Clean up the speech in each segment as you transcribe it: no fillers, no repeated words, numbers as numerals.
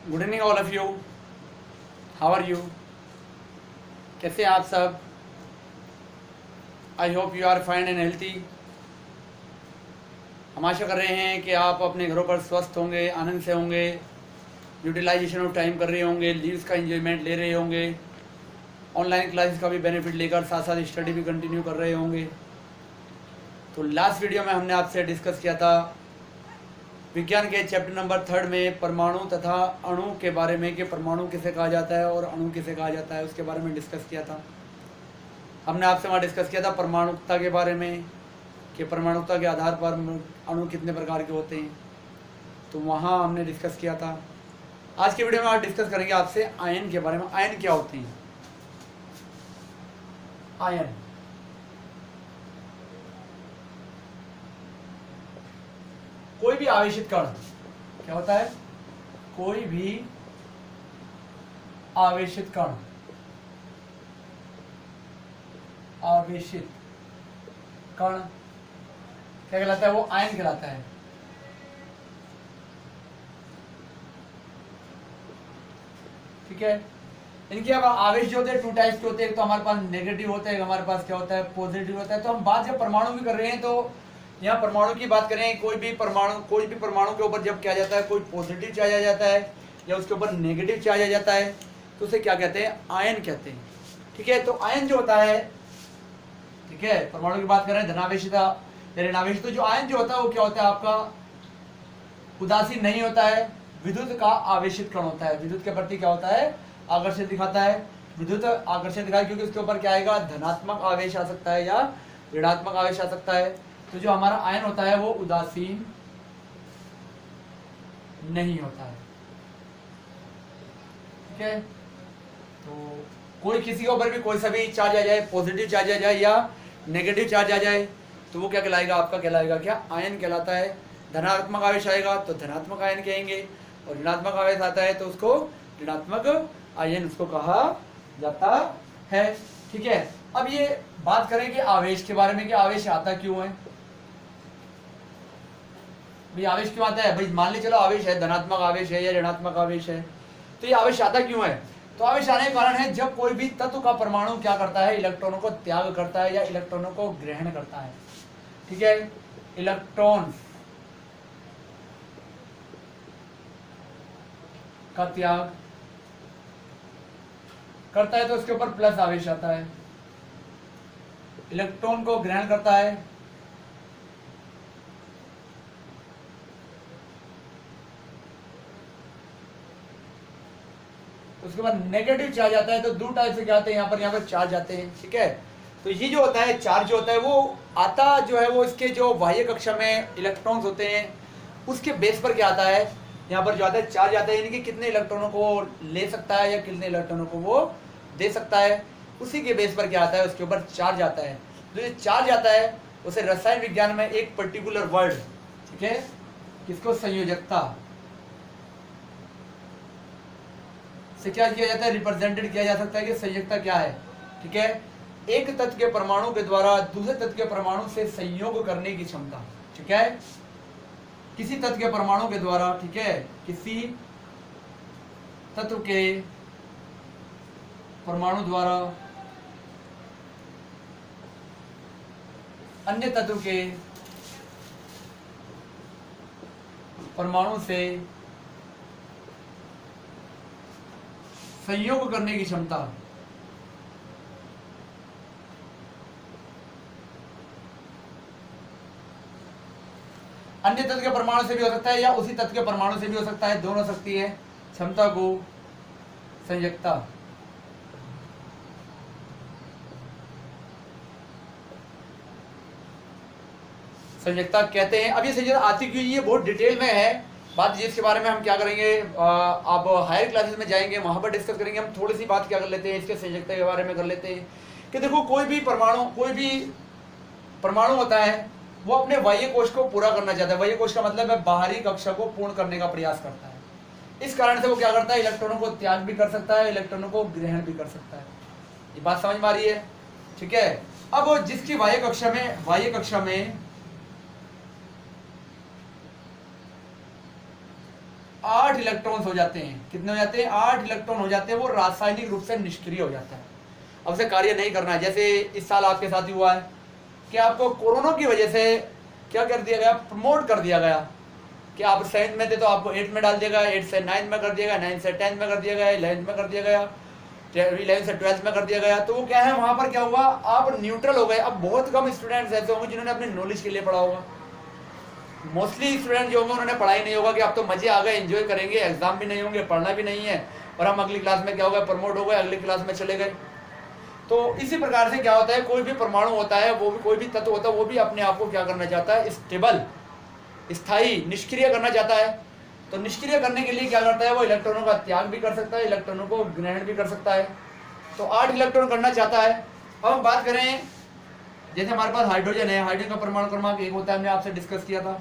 Good evening all of you. How are you? कैसे हैं आप सब? I hope you are fine and healthy. हम आशा कर रहे हैं कि आप अपने घरों पर स्वस्थ होंगे, आनंद से होंगे, यूटिलाइजेशन ऑफ टाइम कर रहे होंगे, लीव्स का एंजॉयमेंट ले रहे होंगे, ऑनलाइन क्लासेस का भी बेनिफिट लेकर साथ साथ स्टडी भी कंटिन्यू कर रहे होंगे। तो लास्ट वीडियो में हमने आपसे डिस्कस किया था विज्ञान के चैप्टर नंबर 3 में परमाणु तथा अणु के बारे में कि परमाणु किसे कहा जाता है और अणु किसे कहा जाता है, उसके बारे में डिस्कस किया था। हमने आपसे वहाँ डिस्कस किया था परमाणुकता के बारे में कि परमाणुकता के आधार पर अणु कितने प्रकार के होते हैं, तो वहाँ हमने डिस्कस किया था। आज की वीडियो में आज डिस्कस करेंगे आपसे आयन के बारे में। आयन क्या होते हैं? आयन कोई भी आवेशित कण क्या होता है? कोई भी आवेशित कण, आवेशित कण क्या कहलाता है? वो आयन कहलाता है। ठीक है। इनके अब आवेश जो होते हैं 2 टाइप्स के होते हैं। एक तो हमारे पास नेगेटिव होता है, हमारे पास क्या होता है? पॉजिटिव होता है। तो हम बात जब परमाणु की कर रहे हैं तो यहाँ परमाणु की बात करें, कोई भी परमाणु के ऊपर जब क्या जाता है, कोई पॉजिटिव चार्ज आ जाता है या उसके ऊपर नेगेटिव चार्ज आ जाता है तो उसे क्या कहते हैं? आयन कहते हैं। ठीक है। तो आयन जो होता है, ठीक है, परमाणु की बात करें धनावेशित या ऋणावेशित, तो जो आयन जो होता है वो क्या होता है? आपका उदासीन नहीं होता है, विद्युत का आवेशित कण होता है। विद्युत के प्रति क्या होता है? आकर्षण दिखाता है। विद्युत आकर्षण दिखाए क्योंकि उसके ऊपर क्या आएगा? धनात्मक आवेश आ सकता है या ऋणात्मक आवेश आ सकता है। तो जो हमारा आयन होता है वो उदासीन नहीं होता है। ठीक है। तो कोई किसी के ऊपर भी कोई सा भी चार्ज आ जाए, पॉजिटिव चार्ज आ जाए या नेगेटिव चार्ज आ जाए तो वो क्या कहलाएगा? आपका कहलाएगा क्या? आयन कहलाता है। धनात्मक आवेश आएगा तो धनात्मक आयन कहेंगे और ऋणात्मक आवेश आता है तो उसको ऋणात्मक आयन उसको कहा जाता है। ठीक है। अब ये बात करें कि आवेश के बारे में कि आवेश आता क्यों है? भाई आवेश क्यों आता है? भाई मान ली चलो आवेश है, धनात्मक आवेश है या ऋणात्मक आवेश है, तो ये आवेश आता क्यों है? तो आवेश आने का कारण है जब कोई भी तत्व का परमाणु क्या करता है? इलेक्ट्रॉनों को त्याग करता है या इलेक्ट्रॉनों को ग्रहण करता है। ठीक है। इलेक्ट्रॉन का त्याग करता है तो उसके ऊपर प्लस आवेश आता है। इलेक्ट्रॉन को ग्रहण करता है उसके बाद नेगेटिव चार्ज आता है। तो 2 टाइप से क्या आते हैं यहाँ पर चार्ज आते हैं। ठीक है। तो ये जो होता है चार्ज जो होता है वो आता जो है वो इसके जो बाह्य कक्षा में इलेक्ट्रॉन्स होते हैं उसके बेस पर क्या आता है? यहाँ पर जो आता है चार्ज आता है, यानी कि कितने इलेक्ट्रॉनों को ले सकता है या कितने इलेक्ट्रॉनों को वो दे सकता है, उसी के बेस पर क्या आता है? उसके ऊपर चार्ज आता है। तो ये चार्ज आता है उसे रसायन विज्ञान में एक पर्टिकुलर वर्ड, ठीक है, किसको? संयोजकता से क्या किया जाता है? रिप्रेजेंटेड किया जा सकता है कि संयोजकता क्या है। ठीक है। एक तत्व के परमाणु के द्वारा दूसरे तत्व के परमाणु से संयोग करने की क्षमता। ठीक है। किसी तत्व के परमाणु के द्वारा, ठीक है, किसी तत्व के परमाणु द्वारा अन्य तत्व के परमाणु से संयोग करने की क्षमता। अन्य तत्व के परमाणु से भी हो सकता है या उसी तत्व के परमाणु से भी हो सकता है, दोनों हो सकती है। क्षमता को संयोजकता कहते हैं। अब ये संयोजकता आती क्यों? ये बहुत डिटेल में है बात, जिसके बारे में हम क्या करेंगे, आप हायर क्लासेस में जाएंगे वहां पर डिस्कस करेंगे। हम थोड़ी सी बात क्या कर लेते हैं इसके संयोजकता के बारे में कर लेते हैं कि देखो कोई भी परमाणु होता है वो अपने बाह्य कोश को पूरा करना चाहता है। बाह्य कोश का मतलब है बाहरी कक्षा को पूर्ण करने का प्रयास करता है। इस कारण से वो क्या करता है? इलेक्ट्रॉनों को त्याग भी कर सकता है, इलेक्ट्रॉनों को ग्रहण भी कर सकता है। ये बात समझ में आ रही है? ठीक है। अब जिसकी बाह्य कक्षा में 8 इलेक्ट्रॉन्स हो जाते हैं। कितने हो जाते हैं? 8 इलेक्ट्रॉन हो जाते हैं, वो रासायनिक रूप से निष्क्रिय हो जाता है। अब उसे कार्य नहीं करना है। जैसे इस साल आपके साथ ही हुआ है कि आपको कोरोना की वजह से क्या कर दिया गया? प्रमोट कर दिया गया कि आप 7th में थे तो आपको 8th में डाल दिया गया, 8th से 9th में कर दिया गया, 9th से 10th में कर दिया गया, 11th में कर दिया गया, 11th से 12th में कर दिया गया। तो वो क्या है, वहां पर क्या हुआ, आप न्यूट्रल हो गए। अब बहुत कम स्टूडेंट्स ऐसे होंगे जिन्होंने अपने नॉलेज के लिए पढ़ा होगा। मोस्टली स्टूडेंट जो होंगे उन्होंने पढ़ाई नहीं होगा कि आप तो मजे आ गए, एंजॉय करेंगे, एग्जाम भी नहीं होंगे, पढ़ना भी नहीं है, और हम अगली क्लास में क्या होगा, प्रमोट हो गए, अगली क्लास में चले गए। तो इसी प्रकार से क्या होता है, कोई भी परमाणु होता है, वो भी कोई भी तत्व होता है, वो भी अपने आप को क्या करना चाहता है, स्टेबल, स्थायी, निष्क्रिय करना चाहता है। तो निष्क्रिय करने के लिए क्या करता है, वो इलेक्ट्रॉनों का त्याग भी कर सकता है, इलेक्ट्रॉनों को ग्रहण भी कर सकता है। तो 8 इलेक्ट्रॉन करना चाहता है। अब हम बात करें, जैसे हमारे पास हाइड्रोजन है, हाइड्रोजन का परमाणु क्रमांक 1 होता है, हमने आपसे डिस्कस किया था।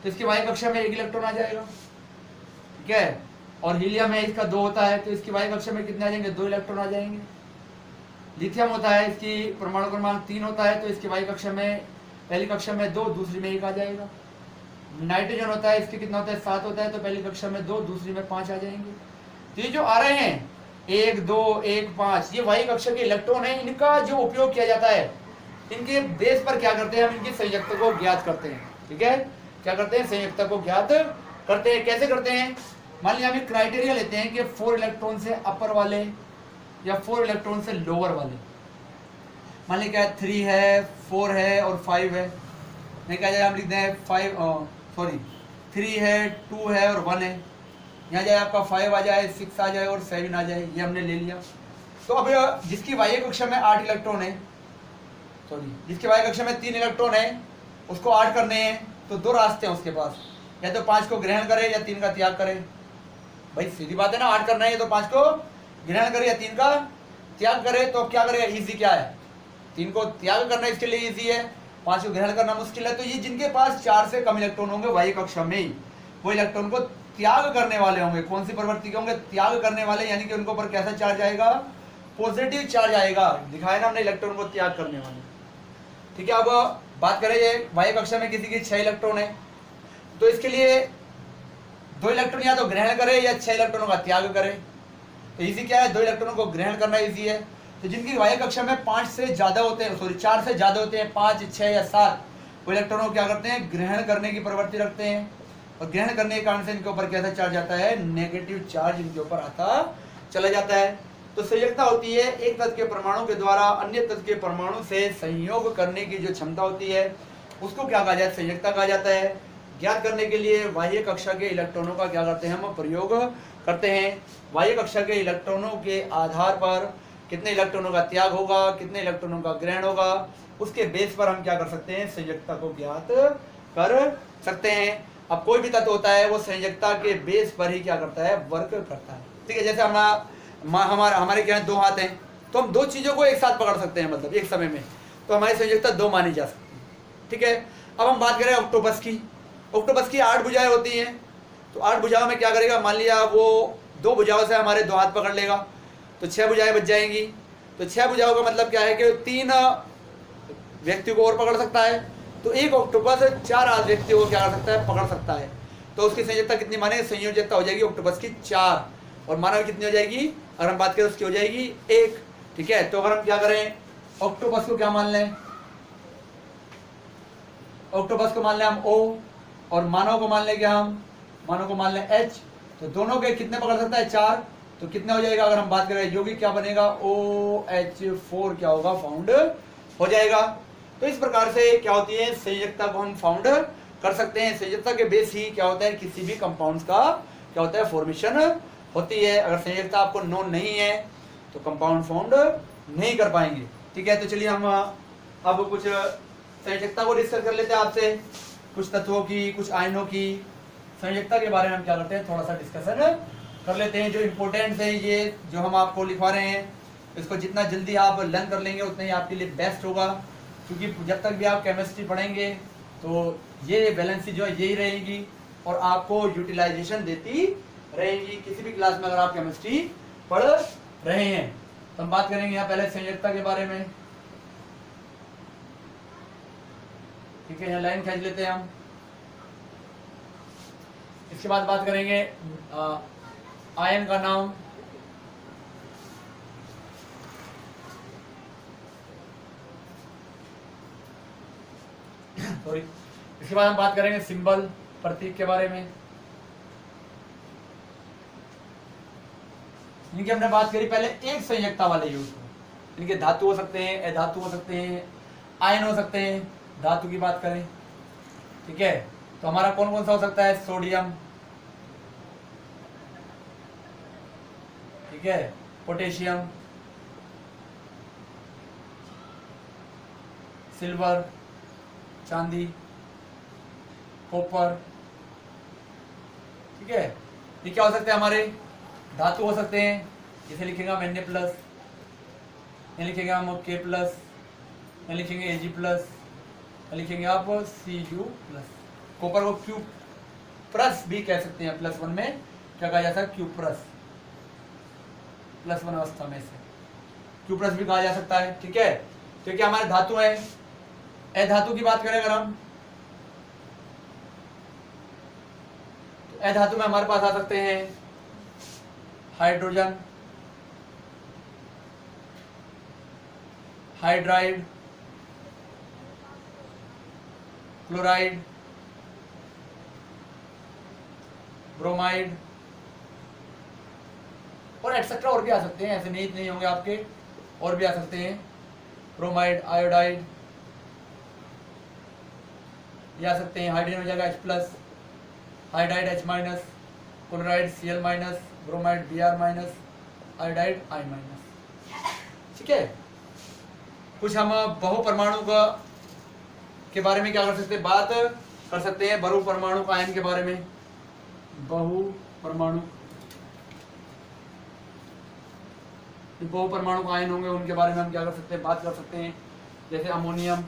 तो इसकी वायु कक्षा में 1 इलेक्ट्रॉन आ जाएगा, ठीक है। और हीलियम है, इसका 2 होता है, तो इसकी वायु कक्षा में कितने आ जाएंगे, 2 इलेक्ट्रॉन आ जाएंगे। लिथियम होता है, इसकी परमाणु क्रमांक 3 होता है, तो इसकी वायु कक्षा में पहली कक्षा में 2, दूसरी में 1 आ जाएगा। नाइट्रोजन होता है, इसके कितना होता है, 7 होता है, तो पहली कक्षा में 2, दूसरी में 5 आ जाएंगे। तो ये जो आ रहे हैं 1, 2, 1, 5, ये वायु कक्षा के इलेक्ट्रॉन है। इनका जो उपयोग किया जाता है, इनके बेस पर क्या करते हैं, हम इनकी संयुक्तता को ज्ञात करते हैं, ठीक है। क्या करते हैं, संयुक्तता को ज्ञात करते हैं। कैसे करते हैं, मान लिया हम एक क्राइटेरिया लेते हैं कि 4 इलेक्ट्रॉन से अपर वाले या 4 इलेक्ट्रॉन से लोअर वाले। मान लिया क्या है, 3 है, 4 है और 5 है। नहीं क्या जाए, हम लिख दें 3 है, 2 है और 1 है। यहाँ जाए आपका 5 आ जाए, 6 आ जाए और 7 आ जाए, ये हमने ले लिया। तो अब जिसकी वायु कक्षा में 8 इलेक्ट्रॉन है, जिसकी वायु कक्षा में 3 इलेक्ट्रॉन है, उसको 8 करने हैं। तो 2 रास्ते हैं उसके पास, या तो 5 को ग्रहण करे या 3 का त्याग करे। भाई सीधी बात है ना, 8 करना है, या तो 5 को ग्रहण करे या 3 का त्याग करे। तो अब क्या करेगा, इजी क्या है, 3 को त्याग करना इसके लिए इजी है, 5 को ग्रहण करना मुश्किल है। तो ये जिनके पास 4 से कम इलेक्ट्रॉन होंगे वायु कक्षा में, वो इलेक्ट्रॉन को त्याग करने वाले होंगे। कौन सी प्रवृत्ति के होंगे, त्याग करने वाले, यानी कि उनको पर कैसा चार्ज आएगा, पॉजिटिव चार्ज आएगा। दिखाया ना हमने, इलेक्ट्रॉन को त्याग करने वाले, ठीक है। अब बात करें, ये वायु कक्षा में किसी की 6 इलेक्ट्रॉन है, तो इसके लिए 2 इलेक्ट्रॉन या तो ग्रहण करे या 6 इलेक्ट्रॉनों का त्याग करे। तो इजी क्या है, 2 इलेक्ट्रॉनों को ग्रहण करना इजी है। तो जिनकी वायु कक्षा में 5 से ज्यादा होते हैं, 4 से ज्यादा होते हैं, 5, 6 या 7, वो इलेक्ट्रॉनों को क्या करते हैं, ग्रहण करने की प्रवृत्ति रखते हैं। और ग्रहण करने के कारण से इनके ऊपर कैसा चार्ज आता है, नेगेटिव चार्ज इनके ऊपर आता चला जाता है। तो संयोजकता होती है एक तत्व के परमाणु के द्वारा अन्य तत्व के परमाणु से संयोग करने की जो क्षमता होती है, उसको क्या कहा जाता है, संयोजकता कहा जाता है। ज्ञात करने के लिए बाह्य कक्षा के इलेक्ट्रॉनों का क्या करते हैं, हम प्रयोग करते हैं। बाह्य कक्षा के इलेक्ट्रॉनों के आधार पर कितने इलेक्ट्रॉनों का त्याग होगा, कितने इलेक्ट्रॉनों का ग्रहण होगा, उसके बेस पर हम क्या कर सकते हैं, संयोजकता को ज्ञात कर सकते हैं। अब कोई भी तत्व होता है, वो संयोजकता के बेस पर ही क्या करता है, वर्क करता है, ठीक है। जैसे हमारे क्या है, 2 हाथ हैं, तो हम 2 चीजों को एक साथ पकड़ सकते हैं, मतलब एक समय में, तो हमारी संयोजकता 2 मानी जा सकती है, ठीक है। अब हम बात करें ऑक्टोपस की। ऑक्टोपस की 8 भुजाएं होती हैं। तो 8 भुजाओं में क्या करेगा, मान लिया वो 2 भुजाओं से हमारे 2 हाथ पकड़ लेगा, तो 6 भुजाएं बच जाएंगी। तो 6 भुजाओं का मतलब क्या है कि 3 व्यक्तियों को और पकड़ सकता है। तो एक ऑक्टोपस 4 व्यक्तियों को क्या कर सकता है, पकड़ सकता है। तो उसकी संयोजकता कितनी माने, संयोजकता हो जाएगी ऑक्टोपस की 4, और मानव कितनी हो जाएगी, अगर हम बात करें उसकी हो जाएगी 1, ठीक है। तो अगर हम क्या करें, ऑक्टोपस को क्या मान लें, ऑक्टोपस को मान लें हम O, और मानव को मान लें क्या, हम मानव को मान लें H। तो दोनों के कितने पकड़ सकता है, 4। तो कितना हो जाएगा, अगर हम बात करें यौगिक क्या बनेगा, OH4 क्या होगा, फाउंड हो जाएगा। तो इस प्रकार से क्या होती है, संयोजकता को हम फाउंड कर सकते हैं। संयोजकता के बेस ही क्या होता है, किसी भी कंपाउंड्स का क्या होता है, फॉर्मेशन होती है। अगर संयोजकता आपको नोन नहीं है तो कंपाउंड फाउंड नहीं कर पाएंगे, ठीक है। तो चलिए हम अब कुछ संयोजकता को डिस्कस कर लेते हैं आपसे, कुछ तत्वों की, कुछ आयनों की संयोजकता के बारे में हम क्या करते हैं, थोड़ा सा डिस्कशन कर लेते हैं। जो इम्पोर्टेंट है, ये जो हम आपको लिखवा रहे हैं, इसको जितना जल्दी आप लर्न कर लेंगे उतना ही आपके लिए बेस्ट होगा। क्योंकि जब तक भी आप केमिस्ट्री पढ़ेंगे तो ये बैलेंसी जो है यही रहेगी और आपको यूटिलाइजेशन देती रहेगी किसी भी क्लास में अगर आप केमिस्ट्री पढ़ रहे हैं। तो हम बात करेंगे यहाँ पहले संयोजकता के बारे में, ठीक है। यहाँ लाइन खींच लेते हैं हम। इसके बाद बात करेंगे आयन का नाम। सॉरी, इसके बाद हम बात करेंगे सिंबल, प्रतीक के बारे में। इनकी हमने बात करी पहले एक संयोजकता वाले यूज को। इनके धातु हो सकते हैं, अधातु हो सकते हैं, आयन हो सकते हैं। धातु की बात करें, ठीक है, तो हमारा कौन कौन सा हो सकता है? सोडियम, ठीक है, पोटेशियम, सिल्वर, चांदी, कॉपर, ठीक है। ये क्या हो सकते हैं? हमारे धातु हो सकते हैं। इसे लिखेंगे हम Na प्लस, ये लिखेंगे हम K प्लस, ये लिखेंगे Ag प्लस, ये लिखेंगे आप Cu प्लस। कॉपर को Q प्लस भी कह सकते हैं। प्लस वन में क्या कहा जाता है? Q प्लस, प्लस वन अवस्था में से Q प्लस भी कहा जा सकता है, ठीक है। तो क्या हमारे धातु है। अधातु की बात करें अगर हम, तो अधातु में हमारे पास आ सकते हैं हाइड्रोजन, हाइड्राइड, क्लोराइड, ब्रोमाइड और एटसेट्रा, और भी आ सकते हैं, ऐसे नहीं होंगे आपके, और भी आ सकते हैं। ब्रोमाइड, आयोडाइड, ये आ सकते हैं। हाइड्रोजन हो जाएगा H plus, hydride H minus, chloride Cl minus, bromide Br minus, iodide I minus, ठीक है। कुछ हम बहु परमाणु का के बारे में क्या कर सकते हैं? बात कर सकते हैं बहु परमाणु आयन के बारे में। बहु परमाणु आयन होंगे, उनके बारे में हम क्या कर सकते हैं? बात कर सकते हैं। जैसे अमोनियम,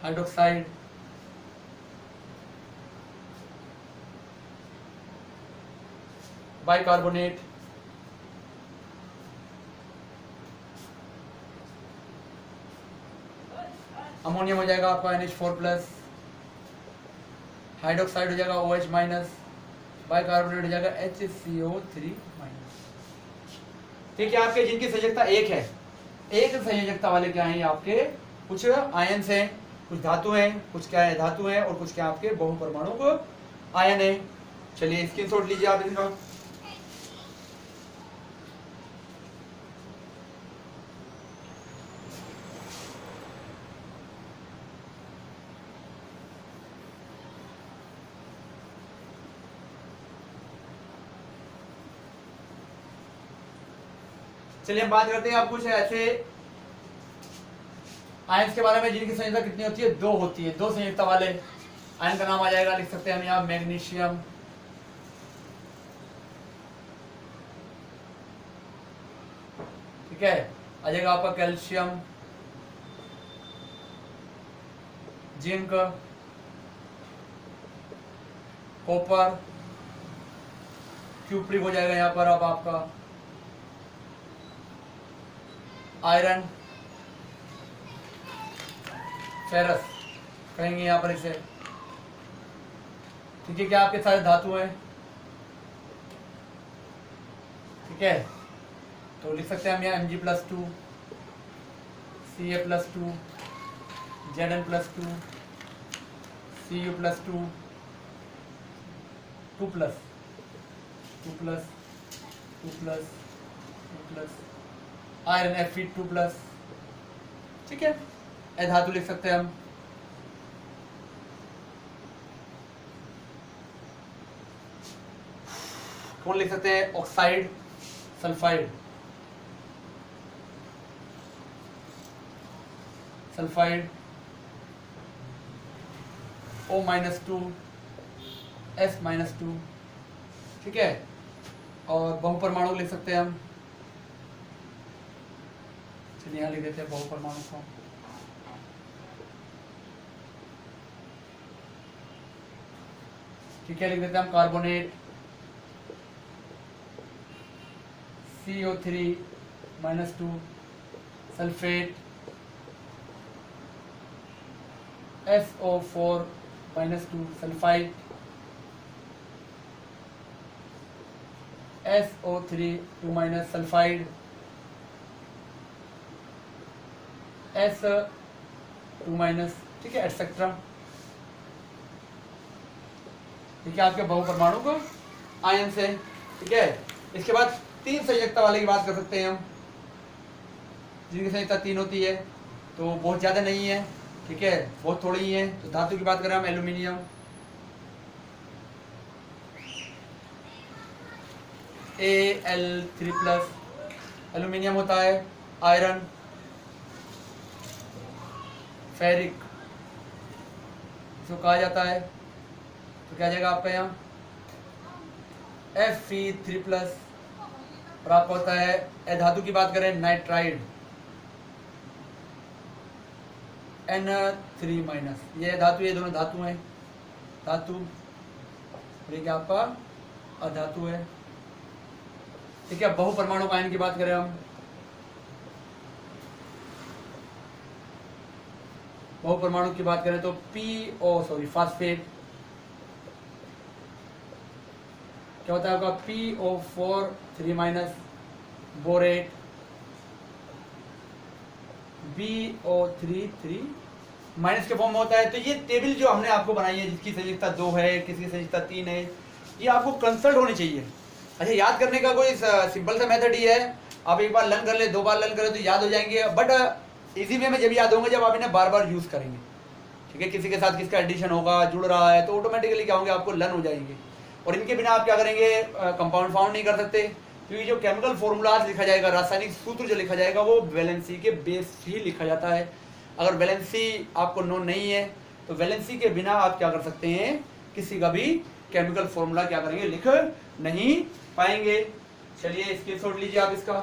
हाइड्रोक्साइड, बाइकार्बोनेट, अमोनियम हो जाएगा आपका NH4 प्लस, हाइड्रोक्साइड हो जाएगा OH माइनस, बाइकार्बोनेट हो जाएगा HCO3 माइनस, ठीक है। आपके जिनकी संयोजकता एक है, एक संयोजकता वाले क्या है? आपके कुछ आयन्स हैं, कुछ धातु हैं, कुछ क्या है? धातु हैं, और कुछ क्या आपके बहु परमाणु आयन है। चलिए स्क्रीनशॉट लीजिए आप इनका। चलिए हम बात करते हैं आप कुछ ऐसे आयन्स के बारे में जिनकी संयोजकता कितनी होती है? दो होती है। दो संयोजकता वाले आयन का नाम आ जाएगा, लिख सकते हैं हम यहाँ मैग्नीशियम, ठीक है, आ जाएगा आपका कैल्शियम, जिंक, कॉपर, क्यूप्रिक हो जाएगा यहाँ पर अब आपका आयरन, फेरस कहेंगे यहाँ पर इसे, ठीक है। क्या आपके सारे धातु हैं, ठीक है। तो लिख सकते हैं हम यहाँ Mg+2, Ca+2, Zn+2, Cu+2, 2+, iron Fe2+, ठीक है। अधातु लिख सकते हैं हम, कौन लिख सकते हैं? ऑक्साइड, सल्फाइड, O-2, S-2, ठीक है। और बहु परमाणु लिख सकते हैं हम, चलिए यहाँ लिख देते हैं बहु परमाणु को, ठीक है। लिख देते हैं हम carbonate, CO3-2, sulphate, SO4 -2 sulphide, SO3 2- sulphide, S2-, ठीक है, एटसेट्रा। ठीक है, आपके बहु परमाणु को आयन से। ठीक है, इसके बाद 3 संयोजकता वाले की बात कर सकते हैं हम, जिनकी संयोजकता 3 होती है, तो बहुत ज़्यादा नहीं है। ठीक है, बहुत थोड़ी ही है। तो धातु की बात करें हम, एल्यूमिनियम, Al3+, एल्यूमिनियम होता है, आयरन, फेरिक इसको कहा जाता है। तो क्या जाएगा आपका यहाँ Fe3+, और आपका होता है धातु की बात करें नाइट्राइड, Na3-, ये धातु, ये दोनों धातु हैं, धातु, और ये क्या आपका अधातु है। ठीक है, बहु परमाणु आयन की बात करें हम, बहु परमाणु की बात करें तो फास्फेट, क्या होता है आपका PO4 3-, बोरेट, BO3 3- के फॉर्म में होता है। तो ये टेबल जो हमने आपको बनाई है, जिसकी संयोजकता 2 है, किसी की संयोजकता 3 है, ये आपको कंसल्ट होनी चाहिए। अच्छा, याद करने का कोई सिंपल सा मेथड ही है, आप एक बार लर्न कर ले, 2 बार लर्न करें तो याद हो जाएंगे, बट इजी वे में जब याद होंगे जब आप इन्हें बार बार यूज़ करेंगे। ठीक है, किसी के साथ किसका एडिशन होगा, जुड़ रहा है, तो ऑटोमेटिकली क्या होंगे, आपको लर्न हो जाएंगे। और इनके बिना आप क्या करेंगे, कंपाउंड फाउंड नहीं कर सकते, क्योंकि जो केमिकल फॉर्मूलाज लिखा जाएगा, रासायनिक सूत्र जो लिखा जाएगा, वो वैलेंसी के बेस ही लिखा जाता है। अगर वैलेंसी आपको नोन नहीं है तो वैलेंसी के बिना आप क्या कर सकते हैं, किसी का भी केमिकल फॉर्मूला क्या करेंगे, लिख नहीं पाएंगे। चलिए स्क्रीनशॉट लीजिए आप इसका।